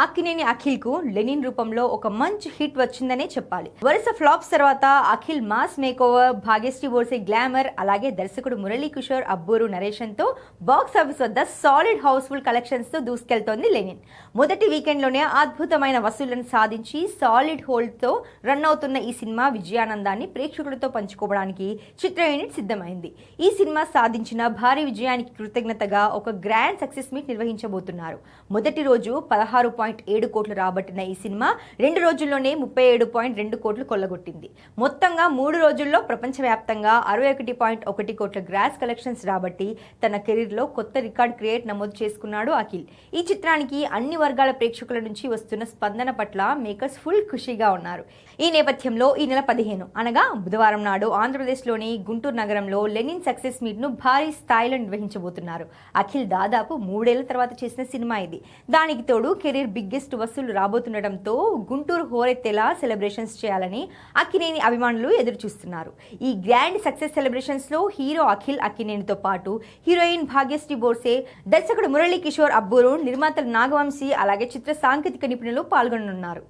అక్కినేని అఖిల్ కు లెనిన్ రూపంలో ఒక మంచి హిట్ వచ్చిందనే చెప్పాలి. వరుస ఫ్లాప్స్ తర్వాత Akhil mass makeover, Bhagyashri Borse glamour, అలాగే దర్శకుడు మురళీ కిషోర్ అబ్బూరు నరేషన్ తో బాక్స్ ఆఫీస్ వద్ద సాలిడ్ హౌస్ఫుల్ కలెక్షన్స్ తో దూసుకెళ్తోంది లెనిన్. మొదటి వీకెండ్ లోనే అద్భుతమైన వసూళ్లను సాధించి సాలిడ్ హోల్డ్ తో రన్ అవుతున్న ఈ సినిమా విజయానందాన్ని ప్రేక్షకులతో పంచుకోవడానికి చిత్ర యూనిట్ సిద్ధమైంది. ఈ సినిమా సాధించిన భారీ విజయానికి కృతజ్ఞతగా ఒక గ్రాండ్ సక్సెస్ మీట్ నిర్వహించబోతున్నారు. మొదటి రోజు 16.7 కోట్లు రాబట్టిన ఈ సినిమా 2 రోజుల్లోనే 37.2 కోట్లు కొల్లగొట్టింది. మొత్తంగా 3 రోజుల్లో ప్రపంచవ్యాప్తంగా 61.1 కోట్ల గ్రాస్ కలెక్షన్స్ రాబట్టి తన కెరీర్ లో కొత్త రికార్డ్ క్రియేట్ నమోదు చేసుకున్నాడు అఖిల్. ఈ చిత్రానికి అన్ని వర్గాల ప్రేక్షకుల నుంచి వస్తున్న స్పందన పట్ల మేకర్స్ ఫుల్ ఖుషీగా ఉన్నారు. ఈ నేపథ్యంలో ఈ నెల 15 అనగా బుధవారం నాడు ఆంధ్రప్రదేశ్లోని గుంటూరు నగరంలో లెనిన్ సక్సెస్ మీట్ ను భారీ స్థాయిలో నిర్వహించబోతున్నారు. అఖిల్ దాదాపు 3 ఏళ్ల తర్వాత చేసిన సినిమా ఇది. దానికి తోడు కెరీర్ బిగ్గెస్ట్ వసూలు రాబోతుండటంతో గుంటూరు హోరెత్తేలా సెలబ్రేషన్స్ చేయాలని అక్కినేని అభిమానులు ఎదురు చూస్తున్నారు. ఈ గ్రాండ్ సక్సెస్ సెలబ్రేషన్స్ లో హీరో అఖిల్ అక్కినేనితో పాటు హీరోయిన్ భాగ్యశ్రీ బోర్సే, దర్శకుడు మురళీ కిషోర్ అబ్బూరు, నిర్మాతలు నాగవంశీ, అలాగే చిత్ర సాంకేతిక నిపుణులు పాల్గొననున్నారు.